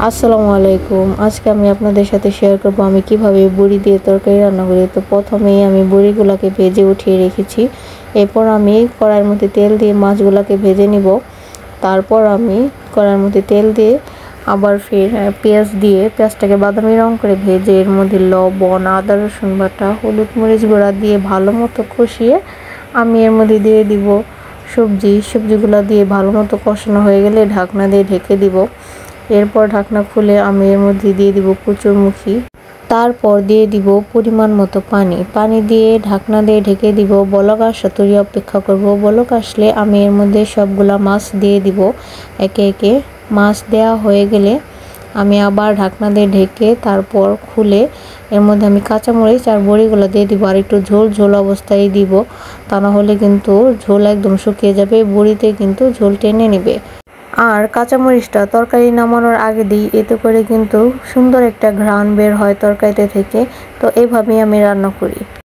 আসসালামু আলাইকুম। আজকে আমি আপনাদের সাথে শেয়ার করব আমি কিভাবে বড়ি দিয়ে তরকারি রান্না করি। তো প্রথমেই আমি বড়িগুলোকে ভেজে উঠিয়ে রেখেছি। এরপর আমি কড়াইয়ের মধ্যে তেল দিয়ে মাছগুলোকে ভেজে নিব। তারপর আমি কড়াইয়ের মধ্যে তেল দিয়ে আবার ফের পেঁয়াজ দিয়ে পেঁয়াজটাকে বাদামি রং করে ভেজে এর মধ্যে লবণ, আদা রসুন বাটা, হলুদ মরিচ গুঁড়া দিয়ে ভালো মতো কষিয়ে আমি এর মধ্যে দিয়ে দিব সবজিগুলো দিয়ে ভালো মতো কষানো হয়ে গেলে ঢাকনা দিয়ে ঢেকে দিব। এরপর ঢাকনা খুলে আমি এর মধ্যে দিয়ে দিব কচুরমুখী, তারপর দিয়ে দিব পরিমাণ মতো পানি দিয়ে ঢাকনা দিয়ে ঢেকে দিব। বলক আসা তৈরি অপেক্ষা করব। বলক আসলে আমি এর মধ্যে সবগুলা মাছ দিয়ে দিব একে একে। মাছ দেওয়া হয়ে গেলে আমি আবার ঢাকনা দিয়ে ঢেকে তারপর খুলে এর মধ্যে আমি কাঁচামরিচ আর বড়িগুলো দিয়ে দিব। আর একটু ঝোল ঝোল অবস্থায় দিব, তা না হলে কিন্তু ঝোল একদম শুকিয়ে যাবে, বড়িতে কিন্তু ঝোল টেনে নেবে। আর কাঁচামরিচটা তরকারি নামানোর আগে দিই, এতে করে কিন্তু সুন্দর একটা ঘ্রাণ বের হয় তরকারিতে থেকে। তো এভাবেই আমি রান্না করি।